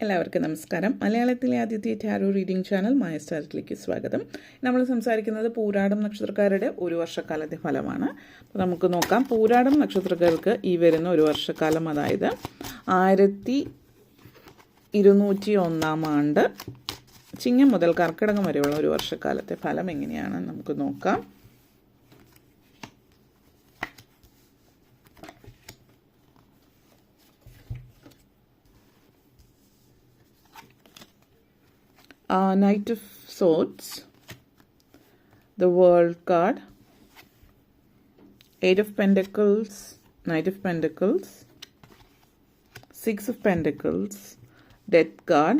എല്ലാവർക്കും നമസ്കാരം. മലയാളത്തിലെ ആദ്യത്തെ ടാരോ റീഡിംഗ് ചാനൽ മായ സ്റ്റാറിലേക്ക് സ്വാഗതം. നമ്മൾ സംസാരിക്കുന്നത് പൂരാടം നക്ഷത്രക്കാരുടെ ഒരു വർഷക്കാലത്തെ ഫലമാണ്. അപ്പോൾ നമുക്ക് നോക്കാം. പൂരാടം നക്ഷത്രക്കാർക്ക് ഈ വരുന്ന ഒരു വർഷക്കാലം, അതായത് 1201 ആണ്ട് ചിങ്ങം മുതൽ കർക്കിടകം വരെയുള്ള ഒരു വർഷക്കാലത്തെ ഫലം എങ്ങനെയാണെന്ന് നമുക്ക് നോക്കാം. Knight of Swords, the World card, Eight of Pentacles, Knight of Pentacles, Six of Pentacles, Death card.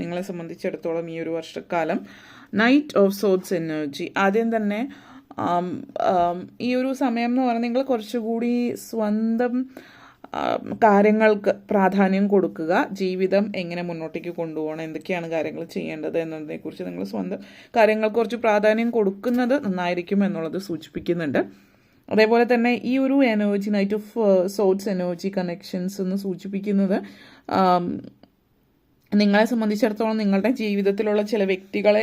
നിങ്ങളെ സംബന്ധിച്ചിടത്തോളം ഈ ഒരു വർഷക്കാലം നൈറ്റ് ഓഫ് സോഡ്സ് എനർജി. ആദ്യം തന്നെ ഈ ഒരു സമയം എന്ന് പറഞ്ഞാൽ നിങ്ങൾ കുറച്ചുകൂടി സ്വന്തം കാര്യങ്ങൾക്ക് പ്രാധാന്യം കൊടുക്കുക. ജീവിതം എങ്ങനെ മുന്നോട്ടേക്ക് കൊണ്ടുപോകണം, എന്തൊക്കെയാണ് കാര്യങ്ങൾ ചെയ്യേണ്ടത് എന്നതിനെക്കുറിച്ച് നിങ്ങൾ സ്വന്തം കാര്യങ്ങൾക്ക് കുറച്ച് പ്രാധാന്യം കൊടുക്കുന്നത് നന്നായിരിക്കും എന്നുള്ളത് സൂചിപ്പിക്കുന്നുണ്ട്. അതേപോലെ തന്നെ ഈ ഒരു energy knight of swords energy connections എന്ന് സൂചിപ്പിക്കുന്നത് നിങ്ങളെ സംബന്ധിച്ചിടത്തോളം നിങ്ങളുടെ ചില വ്യക്തികളെ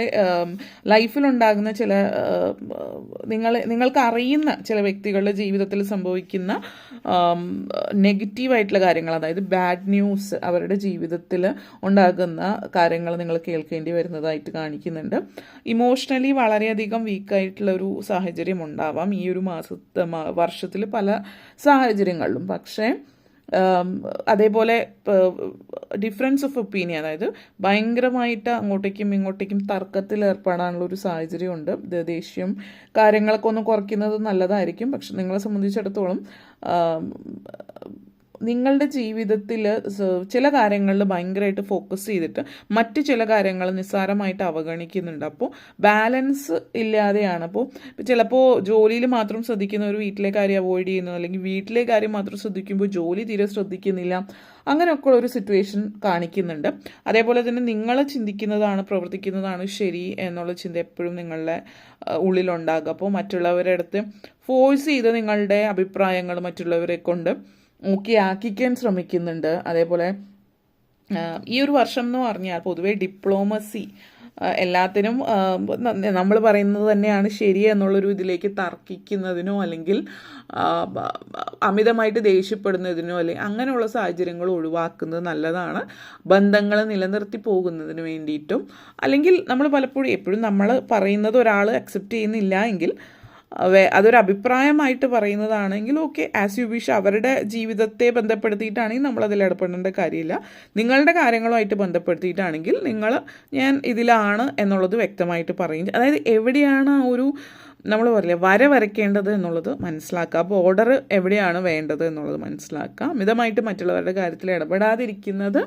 ലൈഫിലുണ്ടാകുന്ന നിങ്ങൾക്ക് അറിയുന്ന ചില വ്യക്തികളുടെ ജീവിതത്തിൽ സംഭവിക്കുന്ന നെഗറ്റീവായിട്ടുള്ള കാര്യങ്ങൾ, അതായത് ബാഡ് ന്യൂസ്, അവരുടെ ജീവിതത്തിൽ ഉണ്ടാകുന്ന കാര്യങ്ങൾ നിങ്ങൾ കേൾക്കേണ്ടി വരുന്നതായിട്ട് കാണിക്കുന്നുണ്ട്. ഇമോഷണലി വളരെയധികം വീക്കായിട്ടുള്ള ഒരു സാഹചര്യം ഉണ്ടാവാം ഈ ഒരു വർഷത്തിൽ പല സാഹചര്യങ്ങളിലും. പക്ഷേ അതേപോലെ ഡിഫറൻസ് ഓഫ് ഒപ്പീനിയൻ, അതായത് ഭയങ്കരമായിട്ട് അങ്ങോട്ടേക്കും ഇങ്ങോട്ടേക്കും തർക്കത്തിൽ ഏർപ്പെടാനുള്ള ഒരു സാഹചര്യമുണ്ട്. ദേഷ്യം കാര്യങ്ങളൊക്കെ ഒന്ന് കുറയ്ക്കുന്നത് നല്ലതായിരിക്കും. പക്ഷെ നിങ്ങളെ സംബന്ധിച്ചിടത്തോളം നിങ്ങളുടെ ജീവിതത്തിൽ ചില കാര്യങ്ങളിൽ ഭയങ്കരമായിട്ട് ഫോക്കസ് ചെയ്തിട്ട് മറ്റ് ചില കാര്യങ്ങൾ നിസ്സാരമായിട്ട് അവഗണിക്കുന്നുണ്ട്. അപ്പോൾ ബാലൻസ് ഇല്ലാതെയാണ്. അപ്പോൾ ചിലപ്പോൾ ജോലിയിൽ മാത്രം ശ്രദ്ധിക്കുന്ന ഒരു വീട്ടിലെ കാര്യം അവോയ്ഡ് ചെയ്യുന്നത്, അല്ലെങ്കിൽ വീട്ടിലെ കാര്യം മാത്രം ശ്രദ്ധിക്കുമ്പോൾ ജോലി തീരെ ശ്രദ്ധിക്കുന്നില്ല, അങ്ങനെയൊക്കെ ഒരു സിറ്റുവേഷൻ കാണിക്കുന്നുണ്ട്. അതേപോലെ തന്നെ നിങ്ങൾ ചിന്തിക്കുന്നതാണ്, പ്രവർത്തിക്കുന്നതാണ് ശരി എന്നുള്ള ചിന്ത എപ്പോഴും നിങ്ങളുടെ ഉള്ളിലുണ്ടാകുക. അപ്പോൾ മറ്റുള്ളവരുടെ അടുത്ത് ഫോഴ്സ് ചെയ്ത് നിങ്ങളുടെ അഭിപ്രായങ്ങൾ മറ്റുള്ളവരെ കൊണ്ട് ആക്കിക്കാൻ ശ്രമിക്കുന്നുണ്ട്. അതേപോലെ ഈ ഒരു വർഷം എന്ന് പറഞ്ഞാൽ പൊതുവെ ഡിപ്ലോമസി എല്ലാത്തിനും നമ്മൾ പറയുന്നത് തന്നെയാണ് ശരി എന്നുള്ളൊരു ഇതിലേക്ക് തർക്കിക്കുന്നതിനോ അല്ലെങ്കിൽ അമിതമായിട്ട് ദേഷ്യപ്പെടുന്നതിനോ അല്ലെങ്കിൽ അങ്ങനെയുള്ള സാഹചര്യങ്ങൾ ഒഴിവാക്കുന്നത് നല്ലതാണ്. ബന്ധങ്ങൾ നിലനിർത്തി പോകുന്നതിന് വേണ്ടിയിട്ടും, അല്ലെങ്കിൽ നമ്മൾ പലപ്പോഴും എപ്പോഴും നമ്മൾ പറയുന്നത് ഒരാൾ അക്സെപ്റ്റ് ചെയ്യുന്നില്ല എങ്കിൽ അതൊരു അഭിപ്രായമായിട്ട് പറയുന്നതാണെങ്കിൽ ഓക്കെ, ആസ് യു വിഷ്. അവരുടെ ജീവിതത്തെ ബന്ധപ്പെടുത്തിയിട്ടാണെങ്കിൽ നമ്മളതിൽ ഇടപെടേണ്ട കാര്യമില്ല. നിങ്ങളുടെ കാര്യങ്ങളുമായിട്ട് ബന്ധപ്പെടുത്തിയിട്ടാണെങ്കിൽ ഞാൻ ഇതിലാണ് എന്നുള്ളത് വ്യക്തമായിട്ട് പറയും. അതായത് എവിടെയാണ് ഒരു നമ്മൾ പറയില്ലേ വരയ്ക്കേണ്ടത് എന്നുള്ളത് മനസ്സിലാക്കുക. അപ്പോൾ ഓർഡർ എവിടെയാണ് വേണ്ടത് എന്നുള്ളത് മനസ്സിലാക്കുക. അമിതമായിട്ട് മറ്റുള്ളവരുടെ കാര്യത്തിൽ ഇടപെടാതിരിക്കുന്നത്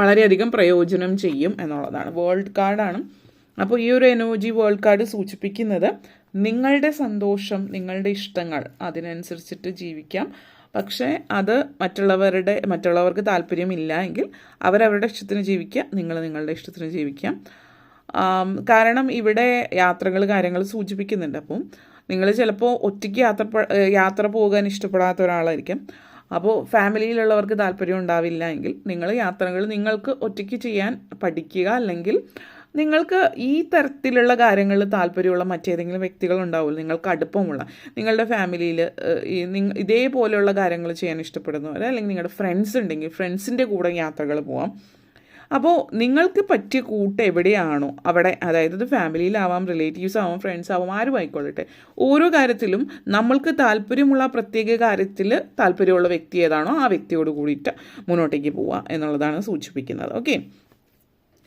വളരെയധികം പ്രയോജനം ചെയ്യും എന്നുള്ളതാണ്. വേൾഡ് കാർഡാണ്. അപ്പോൾ ഈ ഒരു എനർജി വേൾഡ് കാർഡ് സൂചിപ്പിക്കുന്നത് നിങ്ങളുടെ സന്തോഷം, നിങ്ങളുടെ ഇഷ്ടങ്ങൾ, അതിനനുസരിച്ചിട്ട് ജീവിക്കാം. പക്ഷേ അത് മറ്റുള്ളവർക്ക് താല്പര്യമില്ല എങ്കിൽ അവരവരുടെ ഇഷ്ടത്തിന് ജീവിക്കുക, നിങ്ങളുടെ ഇഷ്ടത്തിന് ജീവിക്കാം. കാരണം ഇവിടെ കാര്യങ്ങൾ സൂചിപ്പിക്കുന്നുണ്ട്. അപ്പം നിങ്ങൾ ചിലപ്പോൾ ഒറ്റയ്ക്ക് യാത്ര പോകാൻ ഇഷ്ടപ്പെടാത്ത ഒരാളായിരിക്കും. അപ്പോൾ ഫാമിലിയിലുള്ളവർക്ക് താല്പര്യം ഉണ്ടാവില്ല എങ്കിൽ യാത്രകൾ നിങ്ങൾക്ക് ഒറ്റയ്ക്ക് ചെയ്യാൻ പഠിക്കുക. അല്ലെങ്കിൽ നിങ്ങൾക്ക് ഈ തരത്തിലുള്ള കാര്യങ്ങളിൽ താല്പര്യമുള്ള മറ്റേതെങ്കിലും വ്യക്തികളുണ്ടാവില്ല, നിങ്ങൾക്ക് അടുപ്പമുള്ള നിങ്ങളുടെ ഫാമിലിയിൽ ഇതേപോലെയുള്ള കാര്യങ്ങൾ ചെയ്യാൻ ഇഷ്ടപ്പെടുന്നവർ, അല്ലെങ്കിൽ നിങ്ങളുടെ ഫ്രണ്ട്സ് ഉണ്ടെങ്കിൽ ഫ്രണ്ട്സിൻ്റെ കൂടെ യാത്രകൾ പോകാം. അപ്പോൾ നിങ്ങൾക്ക് പറ്റിയ കൂട്ട് എവിടെയാണോ അവിടെ, അതായത് ഇത് ഫാമിലിയിലാവാം, റിലേറ്റീവ്സ് ആവാം, ഫ്രണ്ട്സ് ആവാം, ആരും ആയിക്കൊള്ളട്ടെ, ഓരോ കാര്യത്തിലും നമ്മൾക്ക് താല്പര്യമുള്ള പ്രത്യേക കാര്യത്തിൽ താല്പര്യമുള്ള വ്യക്തി ഏതാണോ ആ വ്യക്തിയോട് കൂടിയിട്ട് മുന്നോട്ടേക്ക് പോവുക എന്നുള്ളതാണ് സൂചിപ്പിക്കുന്നത്. ഓക്കെ,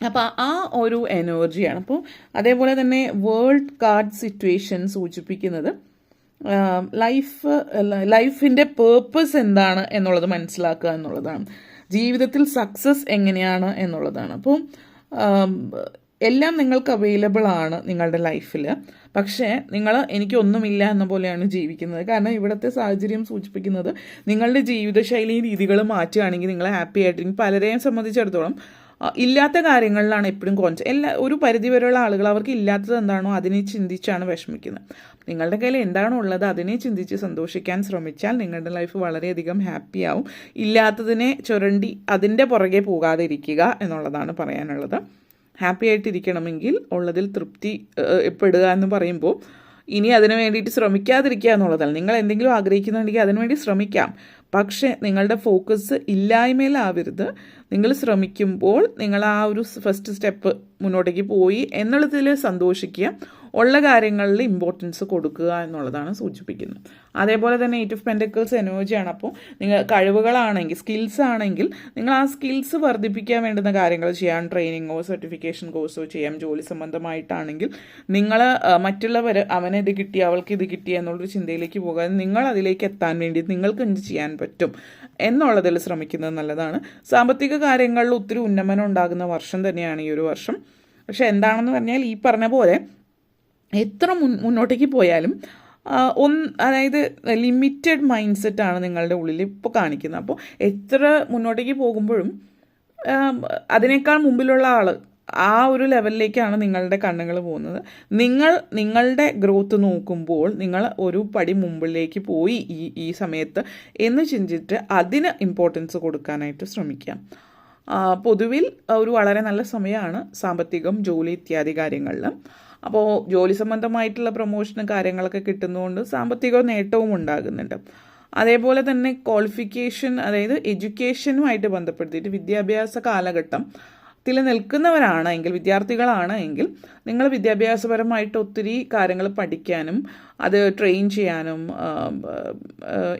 അപ്പോൾ ആ ഒരു എനർജിയാണ്. അപ്പോൾ അതേപോലെ തന്നെ വേൾഡ് കാർഡ് സിറ്റുവേഷൻ സൂചിപ്പിക്കുന്നത് ലൈഫിൻ്റെ പേർപ്പസ് എന്താണ് എന്നുള്ളത് മനസ്സിലാക്കുക എന്നുള്ളതാണ്. ജീവിതത്തിൽ സക്സസ് എങ്ങനെയാണ് എന്നുള്ളതാണ്. അപ്പോൾ എല്ലാം നിങ്ങൾക്ക് അവൈലബിൾ ആണ് നിങ്ങളുടെ ലൈഫിൽ. പക്ഷേ എനിക്കൊന്നുമില്ല എന്ന പോലെയാണ് ജീവിക്കുന്നത്. കാരണം ഇവിടുത്തെ സാഹചര്യം സൂചിപ്പിക്കുന്നത് നിങ്ങളുടെ ജീവിതശൈലി രീതികൾ മാറ്റുകയാണെങ്കിൽ നിങ്ങൾ ഹാപ്പി ആയിട്ടിരിക്കും. പലരെയും സംബന്ധിച്ചിടത്തോളം ഇല്ലാത്ത കാര്യങ്ങളിലാണ് എപ്പോഴും ഒരു പരിധി വരെയുള്ള ആളുകൾ അവർക്ക് ഇല്ലാത്തത് എന്താണോ അതിനെ ചിന്തിച്ചാണ് വിഷമിക്കുന്നത്. നിങ്ങളുടെ കയ്യിൽ എന്താണോ ഉള്ളത് അതിനെ ചിന്തിച്ച് സന്തോഷിക്കാൻ ശ്രമിച്ചാൽ നിങ്ങളുടെ ലൈഫ് വളരെയധികം ഹാപ്പി ആവും. ഇല്ലാത്തതിനെ ചുരണ്ടി അതിൻ്റെ പുറകെ പോകാതെ ഇരിക്കുക എന്നുള്ളതാണ് പറയാനുള്ളത്. ഹാപ്പി ആയിട്ടിരിക്കണമെങ്കിൽ ഉള്ളതിൽ തൃപ്തി പെടുക എന്ന് പറയുമ്പോൾ ഇനി അതിനു വേണ്ടിയിട്ട് ശ്രമിക്കാതിരിക്കുക എന്നുള്ളതല്ല. നിങ്ങൾ എന്തെങ്കിലും ആഗ്രഹിക്കുന്നുണ്ടെങ്കിൽ അതിനുവേണ്ടി ശ്രമിക്കാം, പക്ഷേ നിങ്ങളുടെ ഫോക്കസ് ഇല്ലായ്മയിലാവരുത്. നിങ്ങൾ ശ്രമിക്കുമ്പോൾ നിങ്ങൾ ആ ഒരു ഫസ്റ്റ് സ്റ്റെപ്പ് മുന്നോട്ടേക്ക് പോയി എന്നുള്ളതിൽ സന്തോഷിക്കുക, ഉള്ള കാര്യങ്ങളിൽ ഇമ്പോർട്ടൻസ് കൊടുക്കുക എന്നുള്ളതാണ് സൂചിപ്പിക്കുന്നത്. അതേപോലെ തന്നെ 8 of Pentacles എനർജിയാണ്. അപ്പോൾ നിങ്ങൾ കഴിവുകളാണെങ്കിൽ, സ്കിൽസ് ആണെങ്കിൽ നിങ്ങൾ ആ സ്കിൽസ് വർദ്ധിപ്പിക്കാൻ വേണ്ടുന്ന കാര്യങ്ങൾ ചെയ്യാം. ട്രെയിനിങ്ങോ സർട്ടിഫിക്കേഷൻ കോഴ്സോ ചെയ്യാം. ജോലി സംബന്ധമായിട്ടാണെങ്കിൽ നിങ്ങൾ മറ്റുള്ളവർ അവനിത് കിട്ടി അവൾക്ക് ഇത് കിട്ടി എന്നുള്ളൊരു ചിന്തയിലേക്ക് പോകാതെ നിങ്ങൾ അതിലേക്ക് എത്താൻ വേണ്ടി നിങ്ങൾക്ക് എന്ത് ചെയ്യാൻ പറ്റും എന്നുള്ളതിൽ ശ്രമിക്കുന്നത് നല്ലതാണ്. സാമ്പത്തിക കാര്യങ്ങളിൽ ഒത്തിരി ഉന്നമനം ഉണ്ടാകുന്ന വർഷം തന്നെയാണ് ഈ ഒരു വർഷം. പക്ഷെ എന്താണെന്ന് പറഞ്ഞാൽ ഈ പറഞ്ഞ പോലെ എത്ര മുന്നോട്ടേക്ക് പോയാലും അതായത് ലിമിറ്റഡ് മൈൻഡ് സെറ്റാണ് നിങ്ങളുടെ ഉള്ളിൽ ഇപ്പോൾ കാണിക്കുന്നത്. അപ്പോൾ എത്ര മുന്നോട്ടേക്ക് പോകുമ്പോഴും അതിനേക്കാൾ മുമ്പിലുള്ള ആൾ ആ ഒരു ലെവലിലേക്കാണ് നിങ്ങളുടെ കണ്ണുകൾ പോകുന്നത്. നിങ്ങളുടെ ഗ്രോത്ത് നോക്കുമ്പോൾ നിങ്ങൾ ഒരു പടി മുമ്പിലേക്ക് പോയി ഈ സമയത്ത് എന്ന് ചിന്തിച്ചിട്ട് അതിന് ഇമ്പോർട്ടൻസ് കൊടുക്കാനായിട്ട് ശ്രമിക്കാം. പൊതുവിൽ ഒരു വളരെ നല്ല സമയമാണ് സാമ്പത്തികം, ജോലി ഇത്യാദി കാര്യങ്ങളിൽ. അപ്പോൾ ജോലി സംബന്ധമായിട്ടുള്ള പ്രൊമോഷനും കാര്യങ്ങളൊക്കെ കിട്ടുന്നതുകൊണ്ട് സാമ്പത്തിക നേട്ടവും ഉണ്ടാകുന്നുണ്ട്. അതേപോലെ തന്നെ ക്വാളിഫിക്കേഷൻ, അതായത് എഡ്യൂക്കേഷനുമായിട്ട് ബന്ധപ്പെടുത്തിയിട്ട് വിദ്യാഭ്യാസ കാലഘട്ടത്തിൽ നിൽക്കുന്നവരാണ് വിദ്യാർത്ഥികളാണ് എങ്കിൽ നിങ്ങൾ വിദ്യാഭ്യാസപരമായിട്ട് ഒത്തിരി കാര്യങ്ങൾ പഠിക്കാനും അത് ട്രെയിൻ ചെയ്യാനും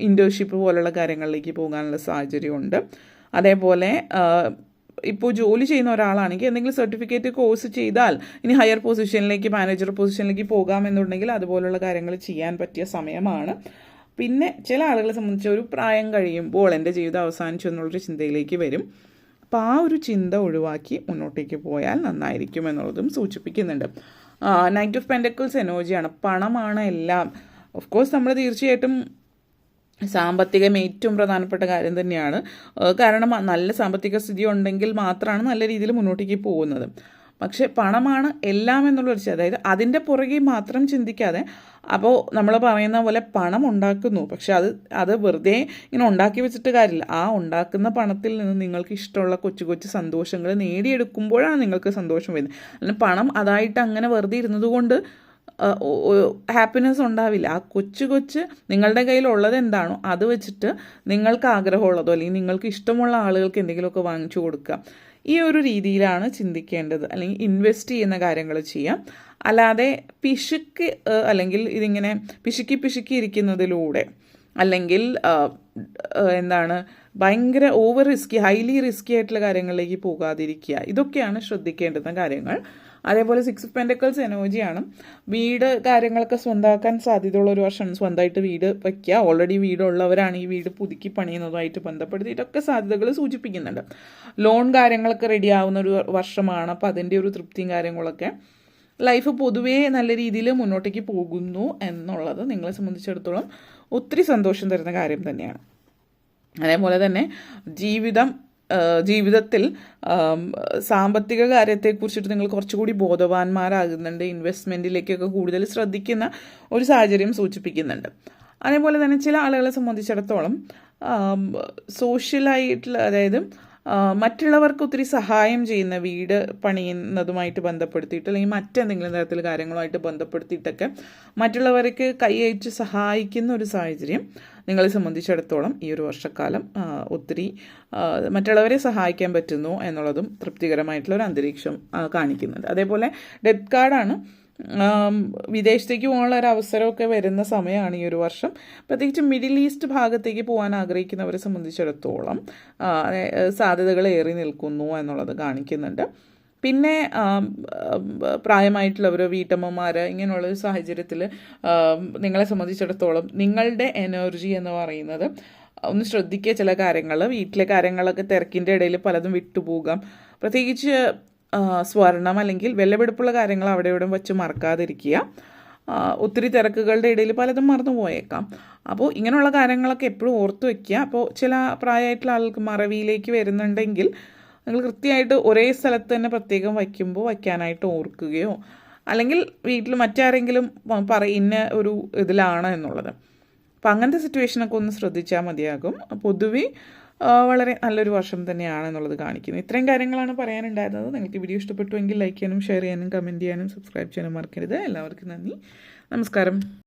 ഇൻറ്റേൺഷിപ്പ് പോലുള്ള കാര്യങ്ങളിലേക്ക് പോകാനുള്ള സാഹചര്യമുണ്ട്. അതേപോലെ ഇപ്പോൾ ജോലി ചെയ്യുന്ന ഒരാളാണെങ്കിൽ എന്തെങ്കിലും സർട്ടിഫിക്കറ്റ് കോഴ്സ് ചെയ്താൽ ഇനി ഹയർ പൊസിഷനിലേക്ക്, മാനേജർ പൊസിഷനിലേക്ക് പോകാമെന്നുണ്ടെങ്കിൽ അതുപോലുള്ള കാര്യങ്ങൾ ചെയ്യാൻ പറ്റിയ സമയമാണ്. പിന്നെ ചില ആളുകളെ സംബന്ധിച്ച് ഒരു പ്രായം കഴിയുമ്പോൾ എൻ്റെ ജീവിതം അവസാനിച്ചു എന്നുള്ളൊരു ചിന്തയിലേക്ക് വരും. അപ്പോൾ ആ ഒരു ചിന്ത ഒഴിവാക്കി മുന്നോട്ടേക്ക് പോയാൽ നന്നായിരിക്കും എന്നുള്ളതും സൂചിപ്പിക്കുന്നുണ്ട്. നൈറ്റ് ഓഫ് പെൻറ്റക്കിൾസ് എനർജിയാണ്. പണമാണ് എല്ലാം. ഓഫ് കോഴ്സ് നമ്മൾ തീർച്ചയായിട്ടും സാമ്പത്തികം ഏറ്റവും പ്രധാനപ്പെട്ട കാര്യം തന്നെയാണ്. കാരണം നല്ല സാമ്പത്തിക സ്ഥിതി ഉണ്ടെങ്കിൽ മാത്രമാണ് നല്ല രീതിയിൽ മുന്നോട്ടേക്ക് പോകുന്നത്. പക്ഷെ പണമാണ് എല്ലാം എന്നുള്ളൊരു, അതായത് അതിൻ്റെ പുറകെ മാത്രം ചിന്തിക്കാതെ, അപ്പോൾ നമ്മൾ പറയുന്ന പോലെ പണം ഉണ്ടാക്കുന്നു, പക്ഷെ അത് വെറുതെ ഇങ്ങനെ ഉണ്ടാക്കി വെച്ചിട്ട് കാര്യമില്ല. ആ ഉണ്ടാക്കുന്ന പണത്തിൽ നിന്ന് നിങ്ങൾക്ക് ഇഷ്ടമുള്ള കൊച്ചു കൊച്ചു സന്തോഷങ്ങൾ നേടിയെടുക്കുമ്പോഴാണ് നിങ്ങൾക്ക് സന്തോഷം വരുന്നത്. അല്ലെങ്കിൽ പണം അതായിട്ട് അങ്ങനെ വെറുതെ ഇരുന്നത് കൊണ്ട് ഹാപ്പിനെസ് ഉണ്ടാവില്ല. ആ കൊച്ചു നിങ്ങളുടെ കയ്യിലുള്ളത് എന്താണോ അത് വെച്ചിട്ട് നിങ്ങൾക്ക് ആഗ്രഹമുള്ളതോ അല്ലെങ്കിൽ നിങ്ങൾക്ക് ഇഷ്ടമുള്ള ആളുകൾക്ക് എന്തെങ്കിലുമൊക്കെ വാങ്ങിച്ചു കൊടുക്കുക. ഈ ഒരു രീതിയിലാണ് ചിന്തിക്കേണ്ടത്. അല്ലെങ്കിൽ ഇൻവെസ്റ്റ് ചെയ്യുന്ന കാര്യങ്ങൾ ചെയ്യാം. അല്ലാതെ പിശുക്ക് അല്ലെങ്കിൽ ഇതിങ്ങനെ പിശുക്കി ഇരിക്കുന്നതിലൂടെ അല്ലെങ്കിൽ ഭയങ്കര ഓവർ ഹൈലി റിസ്കി ആയിട്ടുള്ള കാര്യങ്ങളിലേക്ക് പോകാതിരിക്കുക. ഇതൊക്കെയാണ് ശ്രദ്ധിക്കേണ്ടുന്ന കാര്യങ്ങൾ. അതേപോലെ 6 of Pentacles എനർജിയാണ്. വീട് കാര്യങ്ങളൊക്കെ സ്വന്തമാക്കാൻ സാധ്യതയുള്ള ഒരു വർഷം. സ്വന്തമായിട്ട് വീട് വയ്ക്കുക. ഓൾറെഡി വീടുള്ളവരാണ് ഈ വീട് പുതുക്കി പണിയുന്നതുമായിട്ട് ബന്ധപ്പെടുത്തിയിട്ടൊക്കെ സാധ്യതകൾ സൂചിപ്പിക്കുന്നുണ്ട്. ലോൺ കാര്യങ്ങളൊക്കെ റെഡി ആവുന്ന ഒരു വർഷമാണ്. അപ്പോൾ അതിൻ്റെ ഒരു തൃപ്തിയും കാര്യങ്ങളൊക്കെ, ലൈഫ് പൊതുവേ നല്ല രീതിയിൽ മുന്നോട്ടേക്ക് പോകുന്നു എന്നുള്ളത് നിങ്ങളെ സംബന്ധിച്ചിടത്തോളം ഒത്തിരി സന്തോഷം തരുന്ന കാര്യം തന്നെയാണ്. അതേപോലെ തന്നെ ജീവിതത്തിൽ സാമ്പത്തിക കാര്യത്തെക്കുറിച്ചിട്ട് നിങ്ങൾ കുറച്ചുകൂടി ബോധവാന്മാരാകുന്നുണ്ട്. ഇൻവെസ്റ്റ്മെൻറ്റിലേക്കൊക്കെ കൂടുതൽ ശ്രദ്ധിക്കുന്ന ഒരു സാഹചര്യം സൂചിപ്പിക്കുന്നുണ്ട്. അതേപോലെ തന്നെ ചില ആളുകളെ സംബന്ധിച്ചിടത്തോളം സോഷ്യലായിട്ടുള്ള, അതായത് മറ്റുള്ളവർക്ക് ഒത്തിരി സഹായം ചെയ്യുന്ന, വീട് പണിയുന്നതുമായിട്ട് ബന്ധപ്പെടുത്തിയിട്ട് അല്ലെങ്കിൽ മറ്റെന്തെങ്കിലും തരത്തിൽ കാര്യങ്ങളുമായിട്ട് ബന്ധപ്പെടുത്തിയിട്ടൊക്കെ മറ്റുള്ളവർക്ക് കൈയച്ച് സഹായിക്കുന്ന ഒരു സാഹചര്യം നിങ്ങളെ സംബന്ധിച്ചിടത്തോളം ഈ ഒരു വർഷക്കാലം ഒത്തിരി മറ്റുള്ളവരെ സഹായിക്കാൻ പറ്റുന്നു എന്നുള്ളതും തൃപ്തികരമായിട്ടുള്ള ഒരു അന്തരീക്ഷം കാണിക്കുന്നുണ്ട്. അതേപോലെ ഡെത്ത് കാർഡാണ്. വിദേശത്തേക്ക് പോകാനുള്ള ഒരു അവസരമൊക്കെ വരുന്ന സമയമാണ് ഈ ഒരു വർഷം. പ്രത്യേകിച്ച് മിഡിൽ ഈസ്റ്റ് ഭാഗത്തേക്ക് പോകാൻ ആഗ്രഹിക്കുന്നവരെ സംബന്ധിച്ചിടത്തോളം സാധ്യതകൾ ഏറി നിൽക്കുന്നു എന്നുള്ളത് കാണിക്കുന്നുണ്ട്. പിന്നെ പ്രായമായിട്ടുള്ളവർ, വീട്ടമ്മമാർ, ഇങ്ങനെയുള്ള ഒരു സാഹചര്യത്തിൽ നിങ്ങളെ സംബന്ധിച്ചിടത്തോളം നിങ്ങളുടെ എനർജി എന്ന് പറയുന്നത് ഒന്ന് ശ്രദ്ധിക്കുക. ചില കാര്യങ്ങൾ, വീട്ടിലെ കാര്യങ്ങളൊക്കെ തിരക്കിൻ്റെ ഇടയിൽ പലതും വിട്ടുപോകാം. പ്രത്യേകിച്ച് സ്വർണം അല്ലെങ്കിൽ വിലപിടിപ്പുള്ള കാര്യങ്ങൾ അവിടെ ഇവിടെ വെച്ച് മറക്കാതിരിക്കുക. ഒത്തിരി തിരക്കുകളുടെ ഇടയിൽ പലതും മറന്നു പോയേക്കാം. അപ്പോൾ ഇങ്ങനെയുള്ള കാര്യങ്ങളൊക്കെ എപ്പോഴും ഓർത്ത് വയ്ക്കുക. അപ്പോൾ ചില പ്രായമായിട്ടുള്ള ആൾക്ക് മറവിയിലേക്ക് വരുന്നുണ്ടെങ്കിൽ നിങ്ങൾ കൃത്യമായിട്ട് ഒരേ സ്ഥലത്ത് തന്നെ പ്രത്യേകം വയ്ക്കാനായിട്ട് ഓർക്കുകയോ അല്ലെങ്കിൽ വീട്ടിൽ മറ്റാരെങ്കിലും ഇന്ന ഒരു ഇതിലാണ് എന്നുള്ളത്. അപ്പം അങ്ങനത്തെ സിറ്റുവേഷനൊക്കെ ഒന്ന് ശ്രദ്ധിച്ചാൽ മതിയാകും. പൊതുവെ വളരെ നല്ലൊരു വർഷം തന്നെയാണ് എന്നുള്ളത് കാണിക്കുന്നത്. ഇത്രയും കാര്യങ്ങളാണ് പറയാനുണ്ടായിരുന്നത്. നിങ്ങൾക്ക് വീഡിയോ ഇഷ്ടപ്പെട്ടുവെങ്കിൽ ലൈക്ക് ചെയ്യാനും ഷെയർ ചെയ്യാനും കമൻറ്റ് ചെയ്യാനും സബ്സ്ക്രൈബ് ചെയ്യാനും മറക്കരുത്. എല്ലാവർക്കും നന്ദി, നമസ്കാരം.